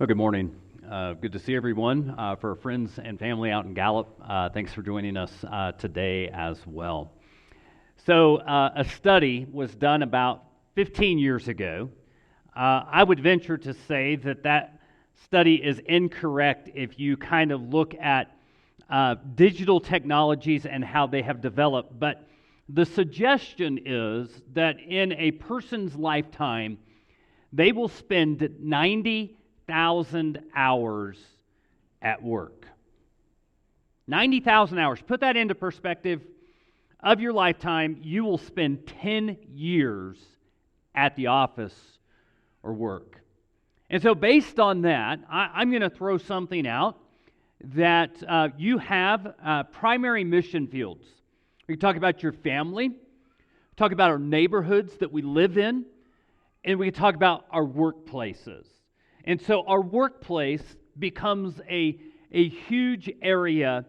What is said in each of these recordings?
Well, good morning. Good to see everyone. For our friends and family out in Gallup, thanks for joining us today as well. So, a study was done about 15 years ago. I would venture to say that that study is incorrect if you kind of look at digital technologies and how they have developed. But the suggestion is that in a person's lifetime, they will spend 90,000 hours at work. 90,000 hours. Put that into perspective. Of your lifetime, you will spend 10 years at the office or work. And so based on that, I'm going to throw something out that you have primary mission fields. We can talk about your family, talk about our neighborhoods that we live in, and we can talk about our workplaces. And so our workplace becomes a huge area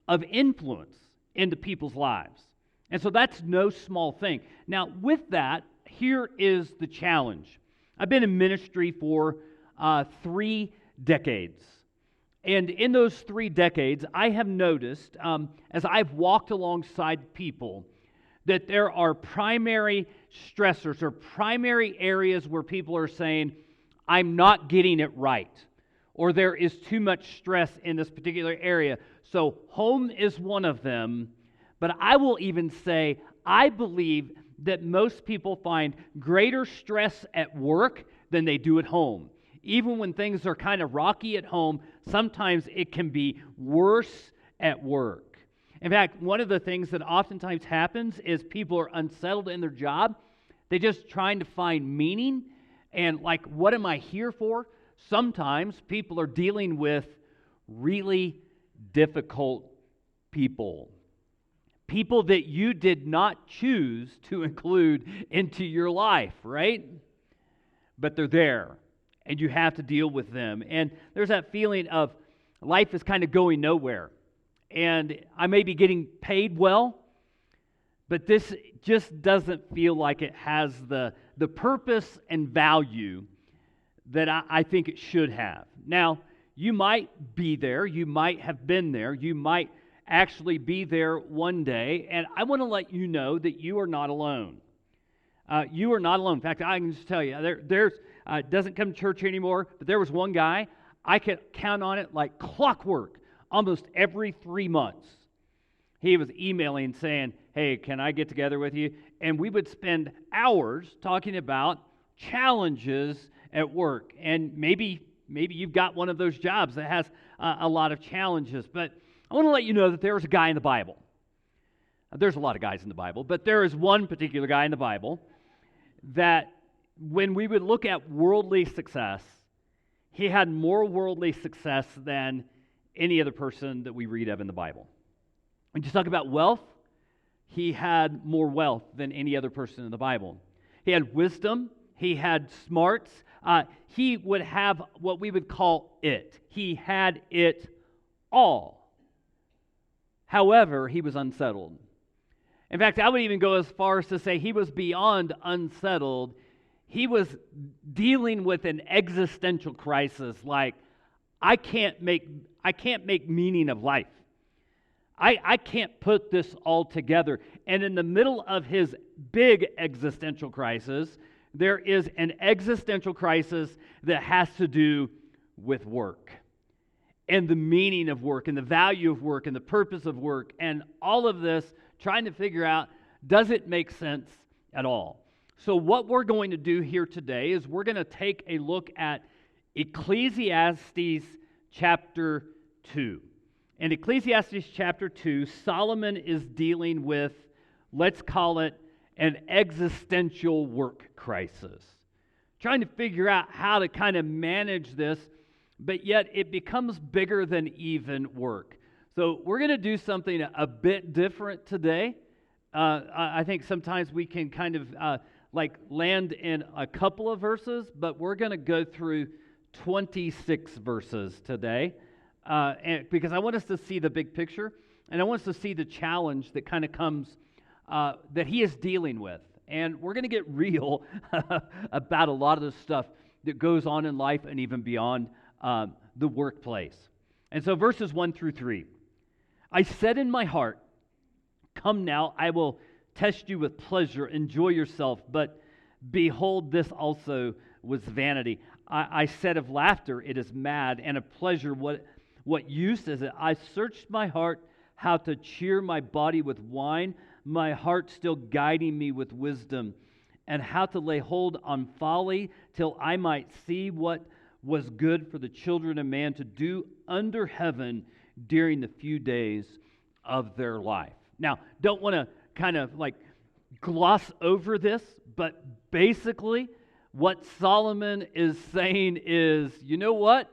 of influence into people's lives. And so that's no small thing. Now, with that, here is the challenge. I've been in ministry for 3 decades. And in those 3 decades, I have noticed, as I've walked alongside people, that there are primary stressors or primary areas where people are saying, I'm not getting it right, or there is too much stress in this particular area. So home is one of them, but I will even say I believe that most people find greater stress at work than they do at home. Even when things are kind of rocky at home, sometimes it can be worse at work. In fact, one of the things that oftentimes happens is people are unsettled in their job. They're just trying to find meaning. And like, what am I here for? Sometimes people are dealing with really difficult people. People that you did not choose to include into your life, right? But they're there, and you have to deal with them. And there's that feeling of life is kind of going nowhere. And I may be getting paid well, but this just doesn't feel like it has the purpose and value that I think it should have. Now, you might be there, you might have been there, you might actually be there one day, and I want to let you know that you are not alone. You are not alone. In fact, I can just tell you, there's doesn't come to church anymore, but there was one guy, I could count on it like clockwork, almost every 3 months. He was emailing saying, hey, can I get together with you? And we would spend hours talking about challenges at work. And maybe you've got one of those jobs that has a lot of challenges. But I want to let you know that there is a guy in the Bible. There's a lot of guys in the Bible, but there is one particular guy in the Bible that when we would look at worldly success, he had more worldly success than any other person that we read of in the Bible. When you talk about wealth, he had more wealth than any other person in the Bible. He had wisdom. He had smarts. He would have what we would call it. He had it all. However, he was unsettled. In fact, I would even go as far as to say he was beyond unsettled. He was dealing with an existential crisis like, I can't make meaning of life. I can't put this all together. And in the middle of his big existential crisis, there is an existential crisis that has to do with work and the meaning of work and the value of work and the purpose of work and all of this, trying to figure out, does it make sense at all? So what we're going to do here today is we're going to take a look at Ecclesiastes chapter 2. In Ecclesiastes chapter 2, Solomon is dealing with, let's call it, an existential work crisis. Trying to figure out how to kind of manage this but yet it becomes bigger than even work. So we're going to do something a bit different today. I think sometimes we can kind of land in a couple of verses, but we're going to go through 26 verses today, because I want us to see the big picture, and I want us to see the challenge that kind of comes that he is dealing with. And we're going to get real about a lot of the stuff that goes on in life and even beyond the workplace. And so verses 1 through 3. I said in my heart, come now, I will test you with pleasure, enjoy yourself. But behold, this also was vanity. I said of laughter, it is mad, and of pleasure, what use is it? I searched my heart how to cheer my body with wine, my heart still guiding me with wisdom, and how to lay hold on folly till I might see what was good for the children of man to do under heaven during the few days of their life. Now, don't want to kind of gloss over this, but basically what Solomon is saying is, you know what?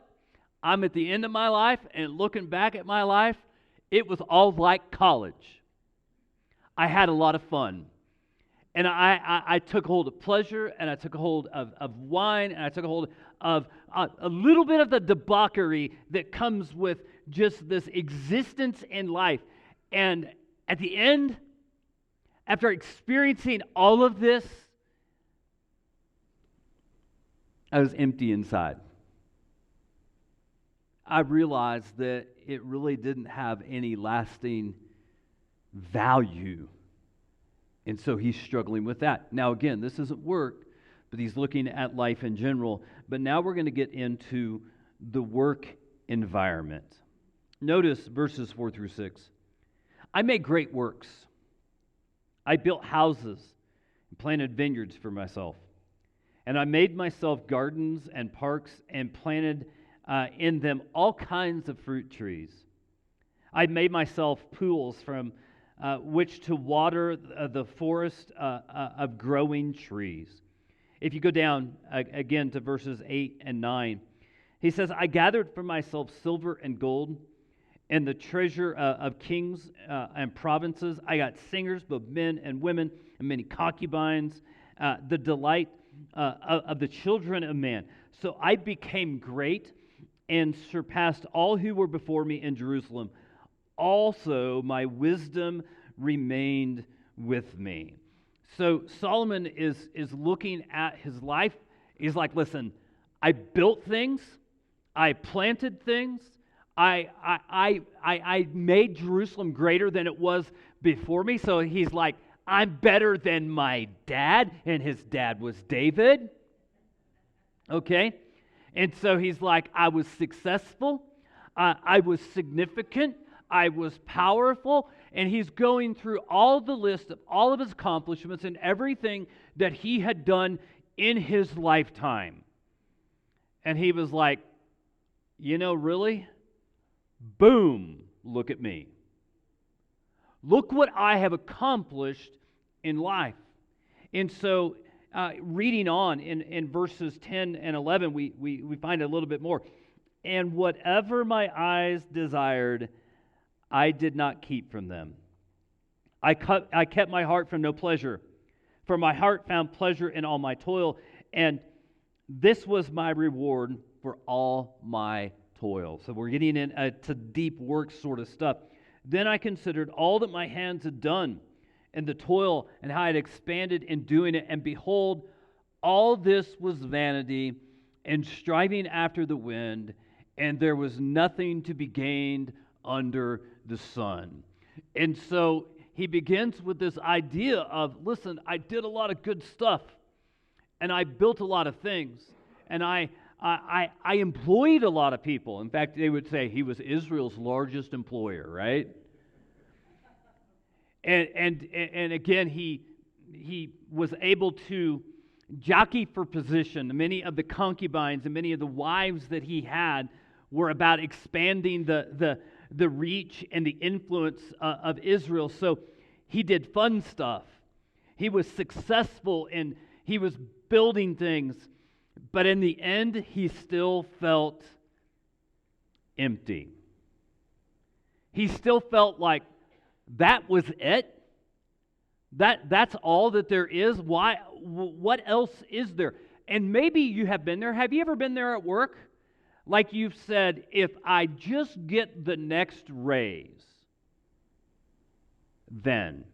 I'm at the end of my life, and looking back at my life, it was all like college. I had a lot of fun. And I took hold of pleasure, and I took hold of wine, and I took hold of a little bit of the debauchery that comes with just this existence in life. And at the end, after experiencing all of this, I was empty inside. I realized that it really didn't have any lasting value. And so he's struggling with that. Now, again, this isn't work, but he's looking at life in general. But now we're going to get into the work environment. Notice verses 4 through 6. I made great works. I built houses and planted vineyards for myself. And I made myself gardens and parks and planted in them all kinds of fruit trees. I made myself pools from which to water the forest of growing trees. If you go down again to verses 8 and 9, he says, I gathered for myself silver and gold and the treasure of kings and provinces. I got singers, both men and women, and many concubines, the delight of the children of man. So I became great and surpassed all who were before me in Jerusalem. Also, my wisdom remained with me. So Solomon is looking at his life. He's like, listen, I built things. I planted things. I made Jerusalem greater than it was before me. So he's like, I'm better than my dad, and his dad was David. Okay? And so he's like, I was successful. I was significant. I was powerful. And he's going through all the list of all of his accomplishments and everything that he had done in his lifetime. And he was like, you know, really? Boom, look at me. Look what I have accomplished in life. And so reading on in verses 10 and 11, we find a little bit more. And whatever my eyes desired, I did not keep from them. I kept my heart from no pleasure, for my heart found pleasure in all my toil, and this was my reward for all my toil. So we're getting into deep work sort of stuff. Then I considered all that my hands had done, and the toil, and how I had expanded in doing it, and behold, all this was vanity and striving after the wind, and there was nothing to be gained under the sun. And so he begins with this idea of, listen, I did a lot of good stuff, and I built a lot of things, and I employed a lot of people. In fact, they would say he was Israel's largest employer, right? And again, he was able to jockey for position. Many of the concubines and many of the wives that he had were about expanding the reach and the influence of Israel. So he did fun stuff. He was successful and he was building things. But in the end, he still felt empty. He still felt like that was it. That's all that there is. Why? What else is there? And maybe you have been there. Have you ever been there at work? Like you've said, if I just get the next raise, then.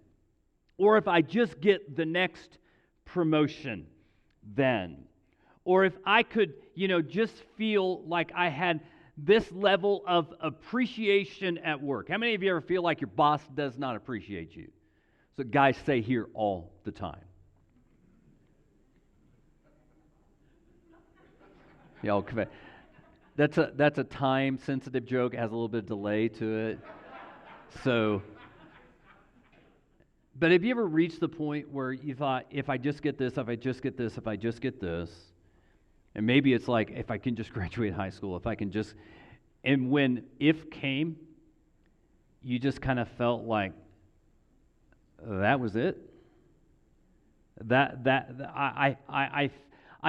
Or if I just get the next promotion, then. Or if I could, just feel like I had this level of appreciation at work. How many of you ever feel like your boss does not appreciate you? So guys say here all the time. Y'all, that's a time-sensitive joke. It has a little bit of delay to it. So, but have you ever reached the point where you thought, if I just get this, if I just get this, if I just get this, and maybe it's like, if I can just graduate high school, if I can just, and when if came, you just kind of felt like that was it. I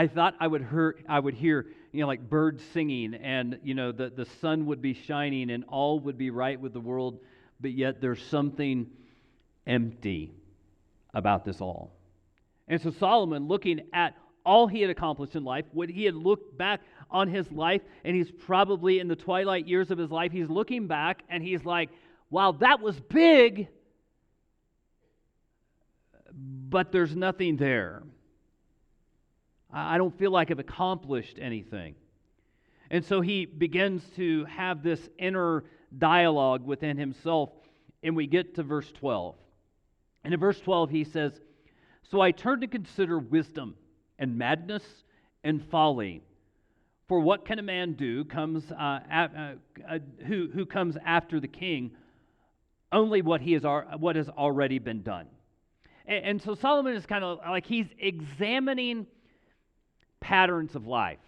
thought I would hear, like birds singing, and the sun would be shining, and all would be right with the world, but yet there's something empty about this all. And so Solomon, looking at all he had accomplished in life, when he had looked back on his life, and he's probably in the twilight years of his life, he's looking back and he's like, wow, that was big, but there's nothing there. I don't feel like I've accomplished anything. And so he begins to have this inner dialogue within himself, and we get to verse 12. And in verse 12 he says, "So I turned to consider wisdom and madness and folly. For what can a man do who comes after the king? Only what has already been done." And so Solomon is kind of like he's examining patterns of life.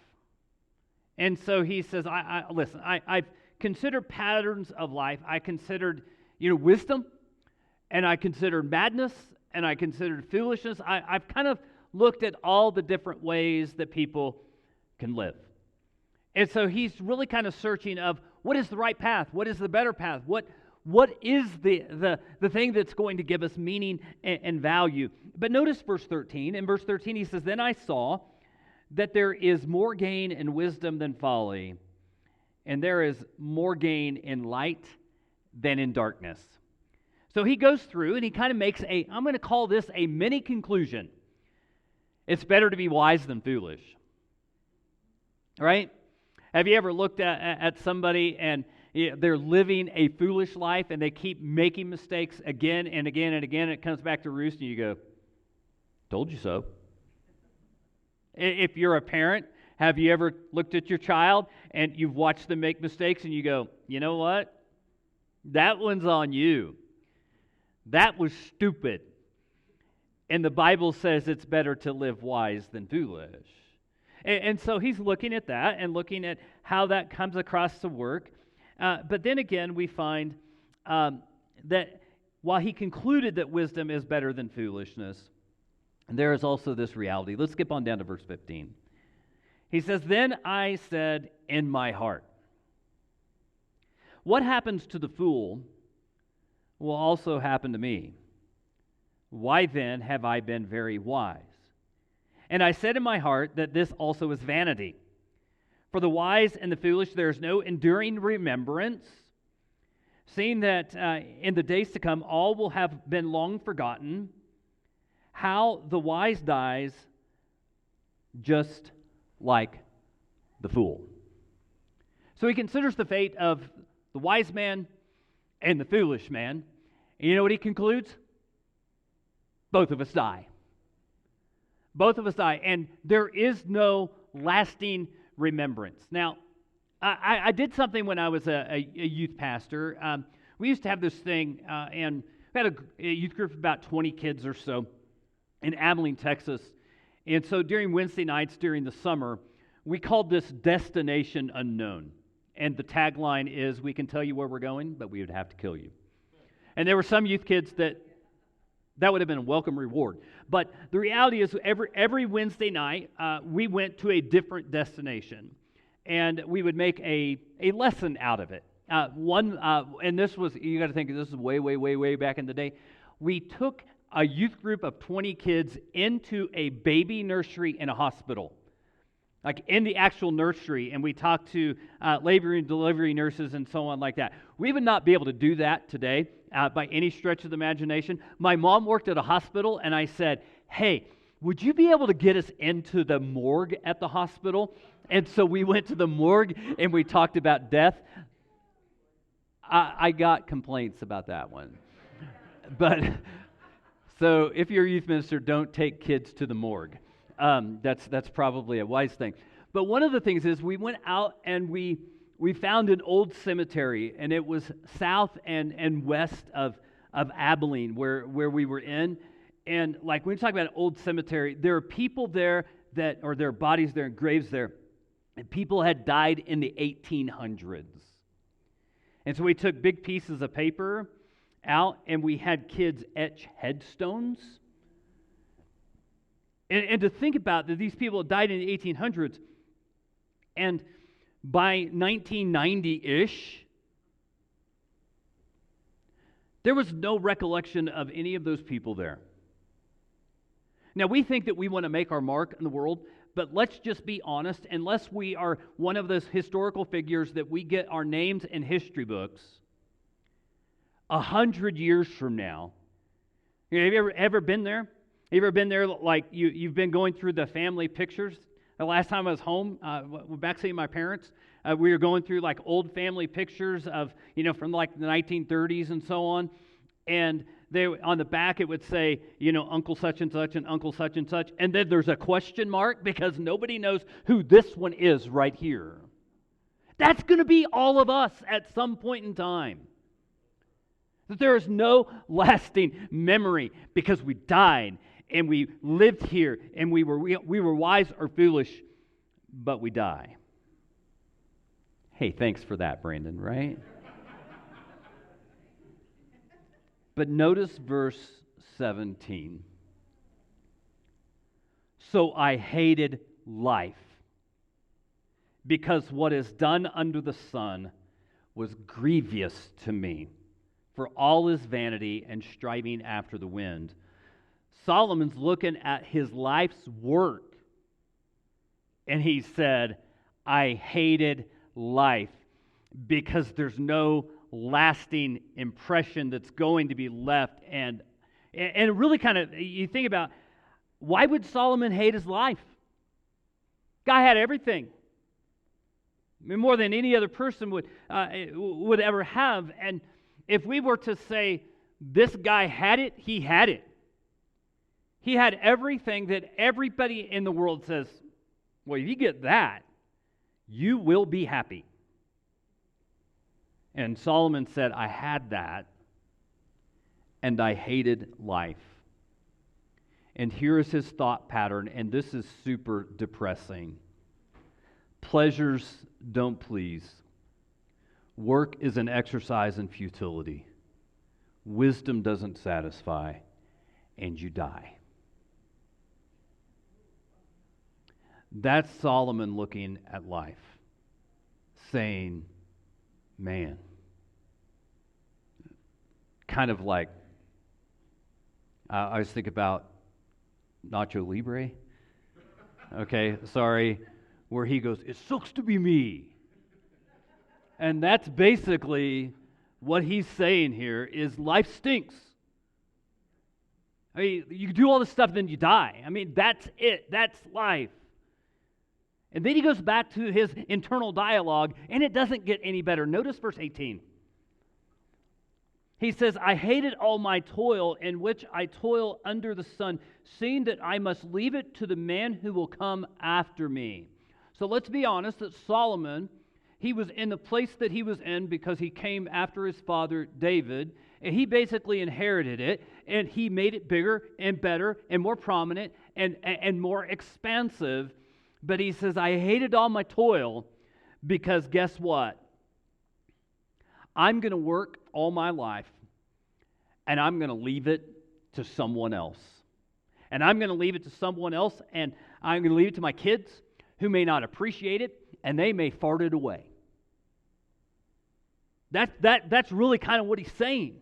And so he says, I've considered patterns of life. I considered, wisdom, and I considered madness, and I considered foolishness. I've kind of looked at all the different ways that people can live. And so he's really kind of searching of what is the right path? What is the better path? What is the thing that's going to give us meaning and value? But notice verse 13. In verse 13 he says, "Then I saw that there is more gain in wisdom than folly, and there is more gain in light than in darkness." So he goes through and he kind of makes I'm going to call this a mini conclusion. It's better to be wise than foolish. Right? Have you ever looked at somebody and they're living a foolish life and they keep making mistakes again and again and again, and it comes back to roost and you go, "Told you so." If you're a parent, have you ever looked at your child and you've watched them make mistakes and you go, "You know what? That one's on you. That was stupid." And the Bible says it's better to live wise than foolish. And so he's looking at that and looking at how that comes across to work. But then again, we find that while he concluded that wisdom is better than foolishness, there is also this reality. Let's skip on down to verse 15. He says, "Then I said in my heart, what happens to the fool will also happen to me. Why then have I been very wise? And I said in my heart that this also is vanity. For the wise and the foolish there is no enduring remembrance, seeing that in the days to come all will have been long forgotten. How the wise dies just like the fool." So he considers the fate of the wise man and the foolish man. And you know what he concludes? Both of us die. Both of us die. And there is no lasting remembrance. Now, I did something when I was a youth pastor. We used to have this thing, and we had a youth group of about 20 kids or so in Abilene, Texas. And so during Wednesday nights during the summer, we called this Destination Unknown. And the tagline is, "We can tell you where we're going, but we would have to kill you." And there were some youth kids that would have been a welcome reward. But the reality is every Wednesday night, we went to a different destination. and we would make a lesson out of it. And this was, you got to think, this is way, way, way, way back in the day. We took a youth group of 20 kids into a baby nursery in a hospital, like in the actual nursery, and we talked to labor and delivery nurses and so on like that. We would not be able to do that today by any stretch of the imagination. My mom worked at a hospital, and I said, hey, would you be able to get us into the morgue at the hospital? And so we went to the morgue, and we talked about death. I got complaints about that one. But so if you're a youth minister, don't take kids to the morgue. That's probably a wise thing. But one of the things is we went out and we found an old cemetery, and it was south and west of Abilene where we were in. And like when we talk about an old cemetery, there are people there or there are bodies there and graves there, and people had died in the 1800s. And so we took big pieces of paper out, and we had kids etch headstones. And to think about that these people died in the 1800s, and by 1990-ish, there was no recollection of any of those people there. Now, we think that we want to make our mark in the world, but let's just be honest. Unless we are one of those historical figures that we get our names in history books, 100 years from now, have you ever been there? Have you ever been there, like you've been going through the family pictures? The last time I was home, back seeing my parents, we were going through like old family pictures of, from like the 1930s and so on. And on the back it would say, Uncle such and such and Uncle such and such. And then there's a question mark because nobody knows who this one is right here. That's going to be all of us at some point in time. That there is no lasting memory because we died and we lived here and we were wise or foolish, but we die. Hey, thanks for that, Brandon, right? But notice verse 17. So I hated life, because what is done under the sun was grievous to me, for all is vanity and striving after the wind. Solomon's looking at his life's work, and he said, I hated life because there's no lasting impression that's going to be left. And really kind of, you think about, why would Solomon hate his life? Guy had everything. I mean, more than any other person would ever have. And if we were to say, this guy had it, he had it. He had everything that everybody in the world says, well, if you get that, you will be happy. And Solomon said, I had that, and I hated life. And here is his thought pattern, and this is super depressing. Pleasures don't please. Work is an exercise in futility. Wisdom doesn't satisfy, and you die. That's Solomon looking at life, saying, man, kind of like, I always think about Nacho Libre, okay, sorry, where he goes, it sucks to be me. And that's basically what he's saying here is life stinks. I mean, you do all this stuff, then you die. I mean, that's it. That's life. And then he goes back to his internal dialogue, and it doesn't get any better. Notice verse 18. He says, I hated all my toil, in which I toil under the sun, seeing that I must leave it to the man who will come after me. So let's be honest that Solomon, he was in the place that he was in because he came after his father David, and he basically inherited it, and he made it bigger and better and more prominent and more expansive. But he says, I hated all my toil because guess what? I'm going to work all my life, and I'm going to leave it to someone else. And I'm going to leave it to someone else, and I'm going to leave it to my kids who may not appreciate it, and they may fart it away. That's really kind of what he's saying.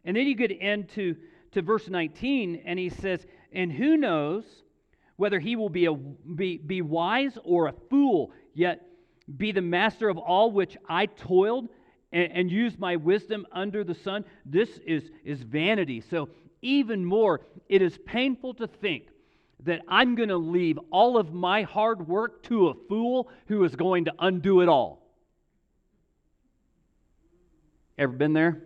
And then you get into verse 19, and he says, and who knows whether he will be wise or a fool, yet be the master of all which I toiled and used my wisdom under the sun. This is vanity. So even more, it is painful to think that I'm going to leave all of my hard work to a fool who is going to undo it all. Ever been there?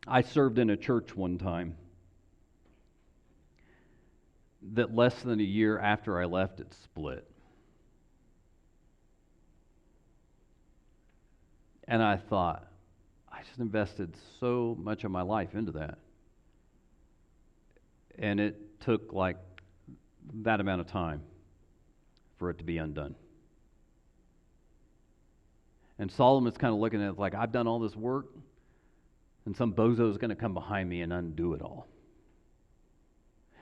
I served in a church one time that less than a year after I left, it split. And I thought, I just invested so much of my life into that. And it took like that amount of time for it to be undone. And Solomon's kind of looking at it like, I've done all this work, and some bozo is going to come behind me and undo it all.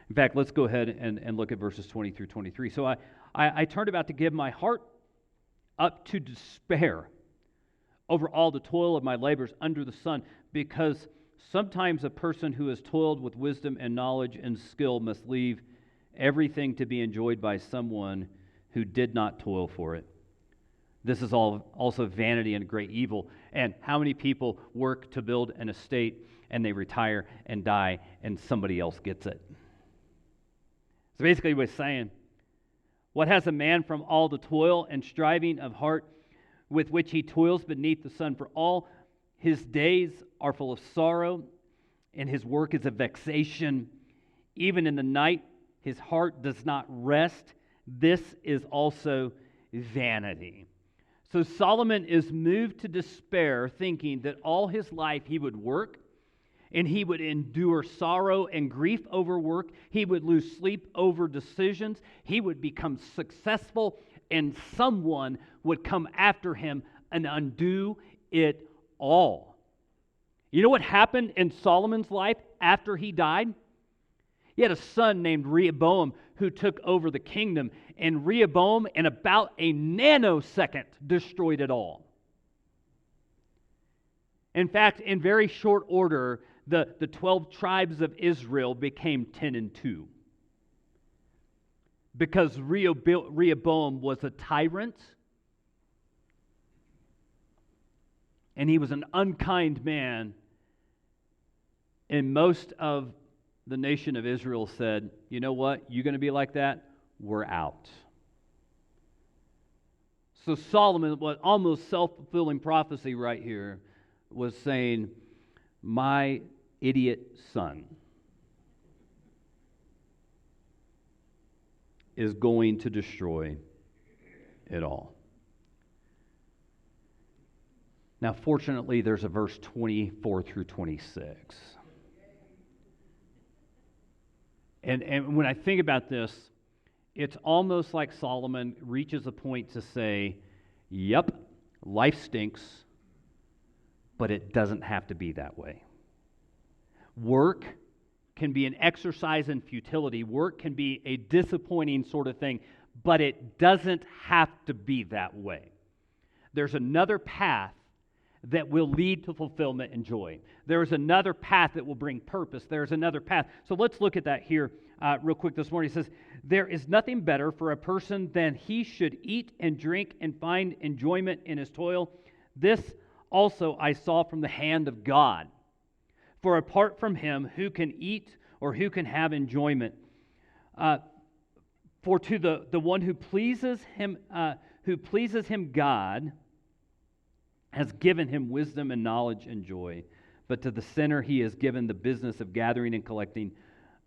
In fact, let's go ahead and look at verses 20 through 23. So I turned about to give my heart up to despair over all the toil of my labors under the sun, because sometimes a person who has toiled with wisdom and knowledge and skill must leave everything to be enjoyed by someone who did not toil for it. This is also vanity and great evil. And how many people work to build an estate and they retire and die and somebody else gets it? So basically what he's saying, what has a man from all the toil and striving of heart with which he toils beneath the sun? For all his days are full of sorrow, and his work is a vexation. Even in the night his heart does not rest. This is also vanity. So Solomon is moved to despair, thinking that all his life he would work and he would endure sorrow and grief over work. He would lose sleep over decisions. He would become successful, and someone would come after him and undo it all. You know what happened in Solomon's life after he died? He had a son named Rehoboam who took over the kingdom, and Rehoboam, in about a nanosecond, destroyed it all. In fact, in very short order, the 12 tribes of Israel became 10 and 2. Because Rehoboam was a tyrant, and he was an unkind man, and most of the nation of Israel said, you know what, you're going to be like that? We're out. So Solomon, what almost self-fulfilling prophecy right here, was saying, my idiot son is going to destroy it all. Now, fortunately, there's a verse 24 through 26. And when I think about this, it's almost like Solomon reaches a point to say, yep, life stinks, but it doesn't have to be that way. Work can be an exercise in futility. Work can be a disappointing sort of thing, but it doesn't have to be that way. There's another path that will lead to fulfillment and joy. There is another path that will bring purpose. There is another path. So let's look at that here real quick this morning. It says, there is nothing better for a person than he should eat and drink and find enjoyment in his toil. This also I saw from the hand of God. For apart from him, who can eat or who can have enjoyment? For to the one who pleases him, God has given him wisdom and knowledge and joy. But to the sinner he has given the business of gathering and collecting,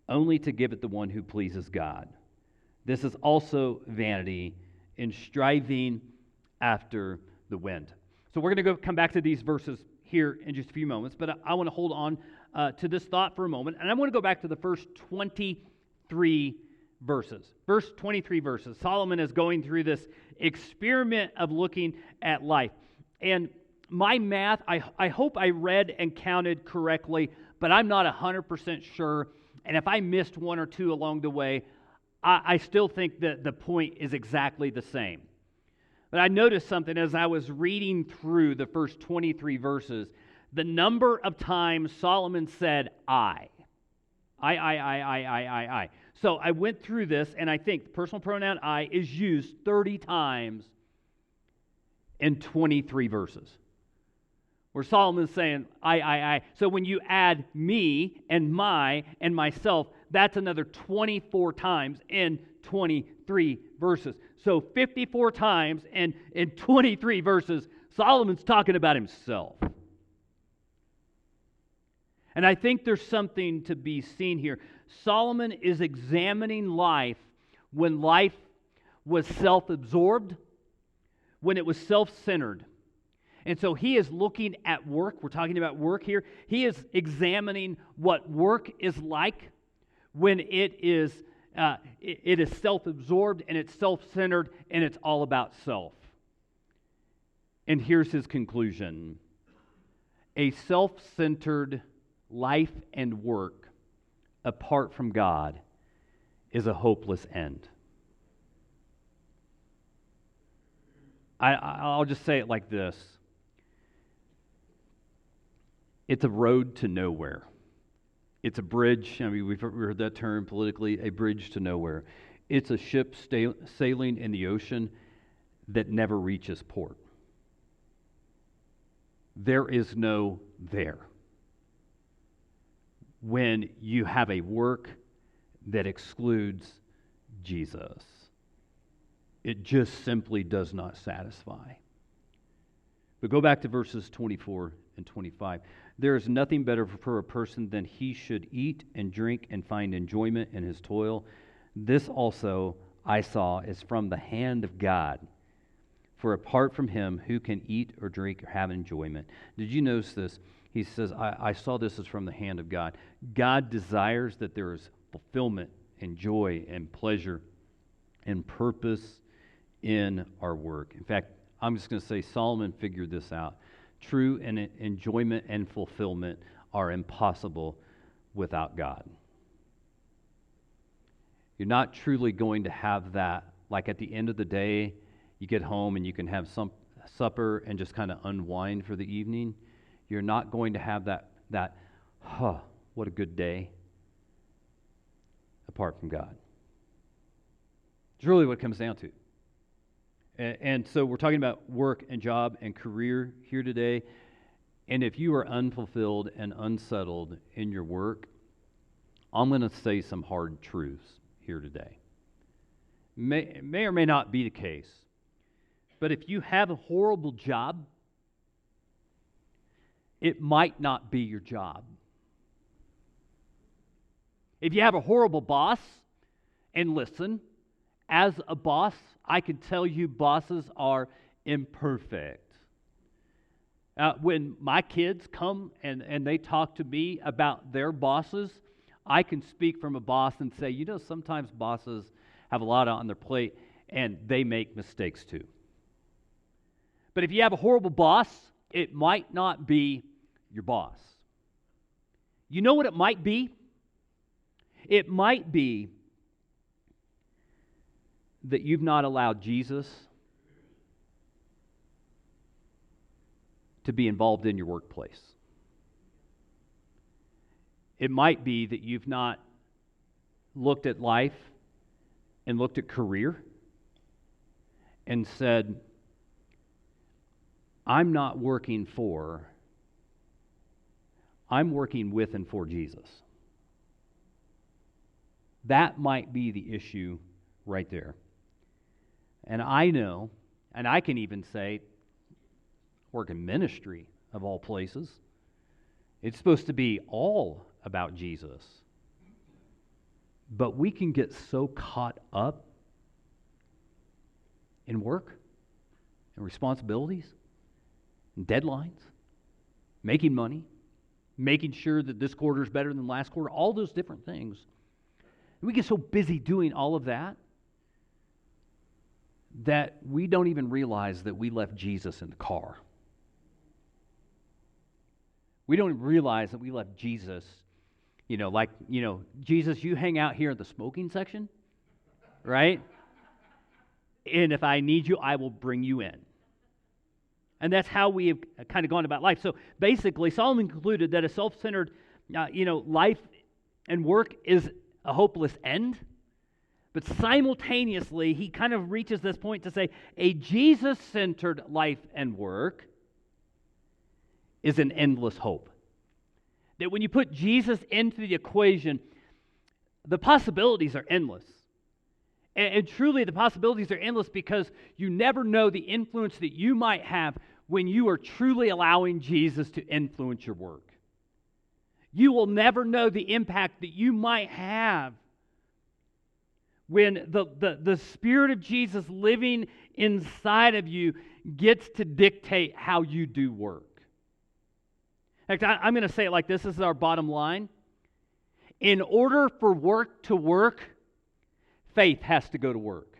only to give it the one who pleases God. This is also vanity in striving after the wind. So we're going to come back to these verses here in just a few moments, but I want to hold on to this thought for a moment, and I want to go back to the first 23 verses. First 23 verses. Solomon is going through this experiment of looking at life. And my math, I hope I read and counted correctly, but I'm not 100% sure. And if I missed one or two along the way, I still think that the point is exactly the same. But I noticed something as I was reading through the first 23 verses, the number of times Solomon said, I. I. So I went through this, and I think the personal pronoun I is used 30 times in 23 verses. Where Solomon's saying, I. So when you add me and my and myself, that's another 24 times in 23 verses. So 54 times in 23 verses, Solomon's talking about himself. And I think there's something to be seen here. Solomon is examining life when life was self-absorbed, when it was self-centered. And so he is looking at work. We're talking about work here. He is examining what work is like when it is self-absorbed and it's self-centered and it's all about self. And here's his conclusion. A self-centered life and work apart from God is a hopeless end. I'll just say it like this. It's a road to nowhere. It's a bridge. I mean, we've heard that term politically, a bridge to nowhere. It's a ship sailing in the ocean that never reaches port. There is no there. When you have a work that excludes Jesus, it just simply does not satisfy. But go back to verses 24 and 25. There is nothing better for a person than he should eat and drink and find enjoyment in his toil. This also I saw is from the hand of God. For apart from him, who can eat or drink or have enjoyment? Did you notice this? He says, I saw this as from the hand of God. God desires that there is fulfillment and joy and pleasure and purpose in our work. In fact, I'm just going to say Solomon figured this out. True enjoyment and fulfillment are impossible without God. You're not truly going to have that, like at the end of the day, you get home and you can have some supper and just kind of unwind for the evening. You're not going to have that what a good day, apart from God. It's really what it comes down to. And so we're talking about work and job and career here today. And if you are unfulfilled and unsettled in your work, I'm going to say some hard truths here today. May or may not be the case. But if you have a horrible job, it might not be your job. If you have a horrible boss, and listen, as a boss, I can tell you bosses are imperfect. When my kids come and they talk to me about their bosses, I can speak from a boss and say, sometimes bosses have a lot on their plate and they make mistakes too. But if you have a horrible boss, it might not be your boss. You know what it might be? It might be that you've not allowed Jesus to be involved in your workplace. It might be that you've not looked at life and looked at career and said, I'm not working for, I'm working with and for Jesus. That might be the issue right there. And I know, and I can even say, work in ministry of all places. It's supposed to be all about Jesus. But we can get so caught up in work and responsibilities and deadlines, making money, making sure that this quarter is better than last quarter, all those different things. We get so busy doing all of that we don't even realize that we left Jesus in the car. We don't even realize that we left Jesus, Jesus, you hang out here at the smoking section. right? And if I need you, I will bring you in. And that's how we have kind of gone about life. So basically, Solomon concluded that a self-centered, life and work is a hopeless end. But simultaneously, he kind of reaches this point to say a Jesus-centered life and work is an endless hope. That when you put Jesus into the equation, the possibilities are endless. And truly, the possibilities are endless because you never know the influence that you might have when you are truly allowing Jesus to influence your work. You will never know the impact that you might have when the Spirit of Jesus living inside of you gets to dictate how you do work. In fact, I'm going to say it like this. This is our bottom line. In order for work to work, faith has to go to work.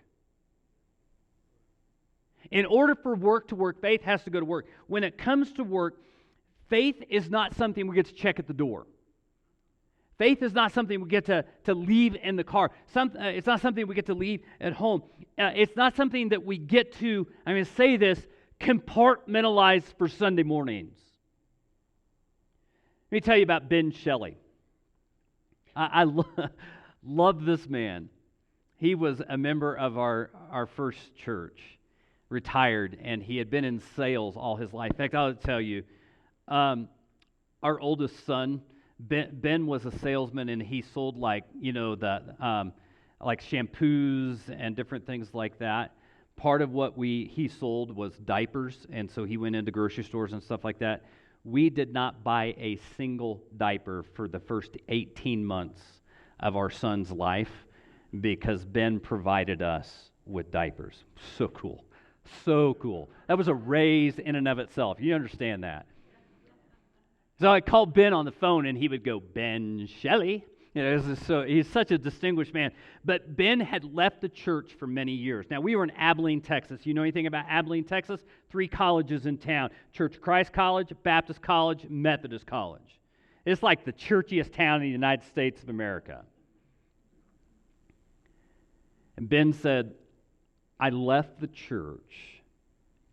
In order for work to work, faith has to go to work. When it comes to work, faith is not something we get to check at the door. Faith is not something we get to leave in the car. It's not something we get to leave at home. It's not something that we get to, I'm going to say this, compartmentalize for Sunday mornings. Let me tell you about Ben Shelley. I love this man. He was a member of our first church, retired, and he had been in sales all his life. In fact, I'll tell you, our oldest son, Ben was a salesman, and he sold like shampoos and different things like that. Part of what he sold was diapers, and so he went into grocery stores and stuff like that. We did not buy a single diaper for the first 18 months of our son's life because Ben provided us with diapers. So cool. So cool. That was a raise in and of itself. You understand that? So I called Ben on the phone, and he would go, Ben Shelley. So he's such a distinguished man. But Ben had left the church for many years. Now, we were in Abilene, Texas. You know anything about Abilene, Texas? 3 colleges in town. Church of Christ College, Baptist College, Methodist College. It's like the churchiest town in the United States of America. And Ben said, I left the church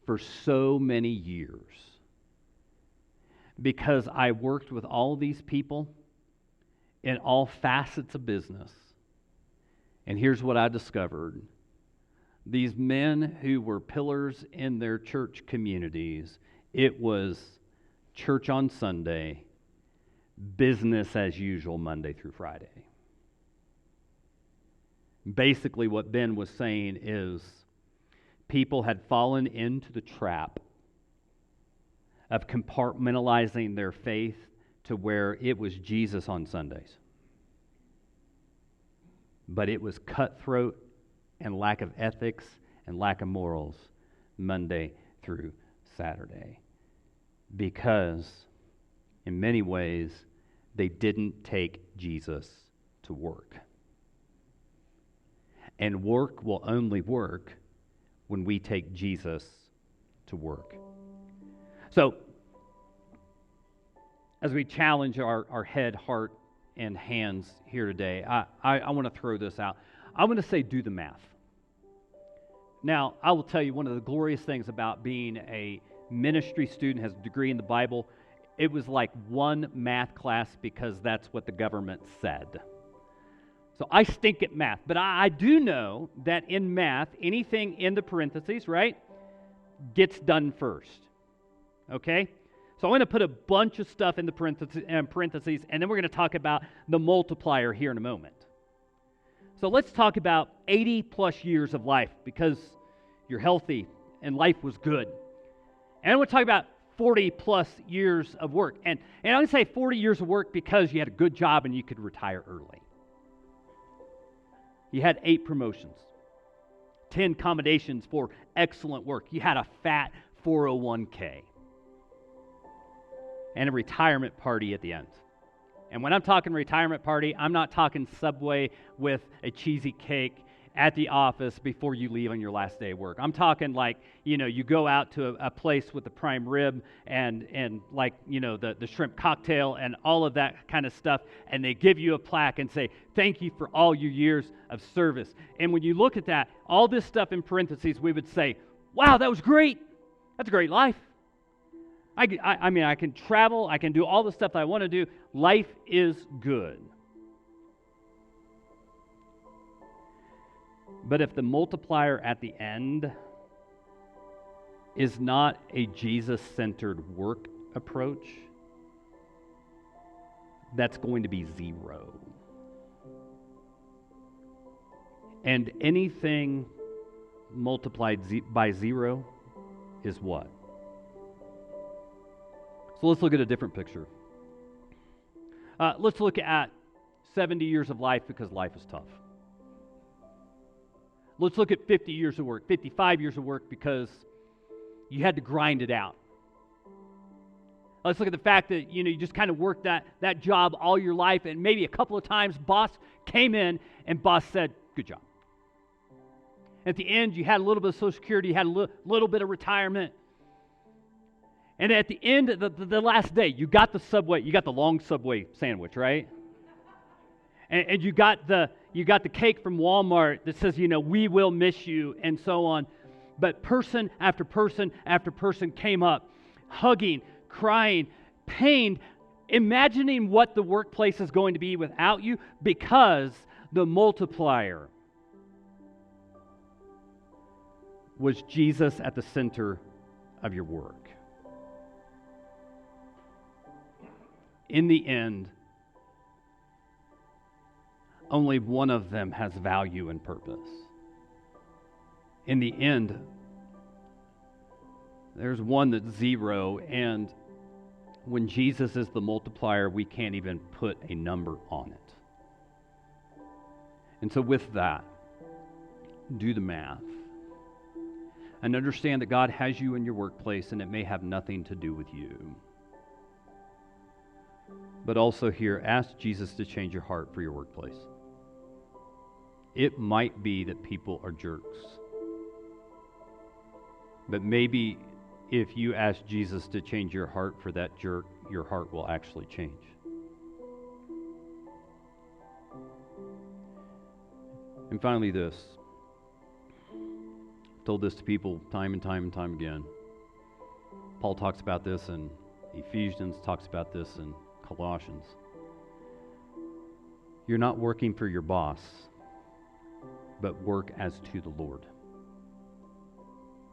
for so many years because I worked with all these people in all facets of business. And here's what I discovered. These men who were pillars in their church communities, it was church on Sunday, business as usual Monday through Friday. Basically, what Ben was saying is people had fallen into the trap of compartmentalizing their faith to where it was Jesus on Sundays. But it was cutthroat and lack of ethics and lack of morals Monday through Saturday. Because, in many ways, they didn't take Jesus to work. And work will only work when we take Jesus to work. So, as we challenge our head, heart, and hands here today, I want to throw this out. I want to say do the math. Now, I will tell you one of the glorious things about being a ministry student, has a degree in the Bible, it was like one math class because that's what the government said. So I stink at math, but I do know that in math, anything in the parentheses, right, gets done first. Okay? So I'm going to put a bunch of stuff in the parentheses, and then we're going to talk about the multiplier here in a moment. So let's talk about 80 plus years of life because you're healthy and life was good. And I'm going to talk about 40 plus years of work. And I'm going to say 40 years of work because you had a good job and you could retire early. You had 8 promotions, 10 commendations for excellent work. You had a fat 401k. And a retirement party at the end. And when I'm talking retirement party, I'm not talking Subway with a cheesy cake at the office before you leave on your last day of work. I'm talking like, you go out to a place with the prime rib and like, the shrimp cocktail and all of that kind of stuff, and they give you a plaque and say, thank you for all your years of service. And when you look at that, all this stuff in parentheses, we would say, wow, that was great. That's a great life. I mean, I can travel, I can do all the stuff that I want to do. Life is good. But if the multiplier at the end is not a Jesus-centered work approach, that's going to be zero. And anything multiplied by zero is what? So let's look at a different picture. Let's look at 70 years of life because life is tough. Let's look at 50 years of work, 55 years of work because you had to grind it out. Let's look at the fact that, you just kind of worked that job all your life, and maybe a couple of times boss came in and boss said, good job. At the end, you had a little bit of Social Security, you had a little bit of retirement. And at the end of the last day, you got the Subway, you got the long Subway sandwich, right? And you got the cake from Walmart that says, we will miss you, and so on. But person after person after person came up, hugging, crying, pained, imagining what the workplace is going to be without you, because the multiplier was Jesus at the center of your work. In the end, only one of them has value and purpose. In the end, there's one that's zero, and when Jesus is the multiplier, we can't even put a number on it. And so with that, do the math. And understand that God has you in your workplace, and it may have nothing to do with you. But also here, ask Jesus to change your heart for your workplace. It might be that people are jerks. But maybe if you ask Jesus to change your heart for that jerk, your heart will actually change. And finally this. I've told this to people time and time and time again. Paul talks about this in Ephesians, talks about this in Colossians. You're not working for your boss, but work as to the Lord.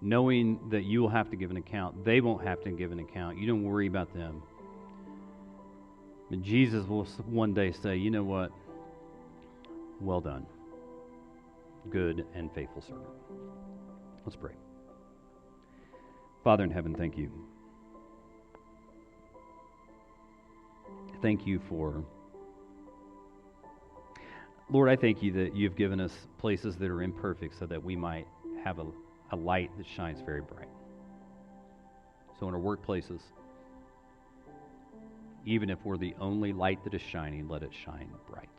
Knowing that you will have to give an account. They won't have to give an account. You don't worry about them. But Jesus will one day say, you know what? Well done, good and faithful servant. Let's pray. Father in heaven, thank you. Thank you for, Lord, I thank you that you've given us places that are imperfect so that we might have a light that shines very bright. So in our workplaces, even if we're the only light that is shining, let it shine bright.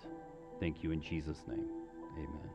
Thank you in Jesus' name. Amen.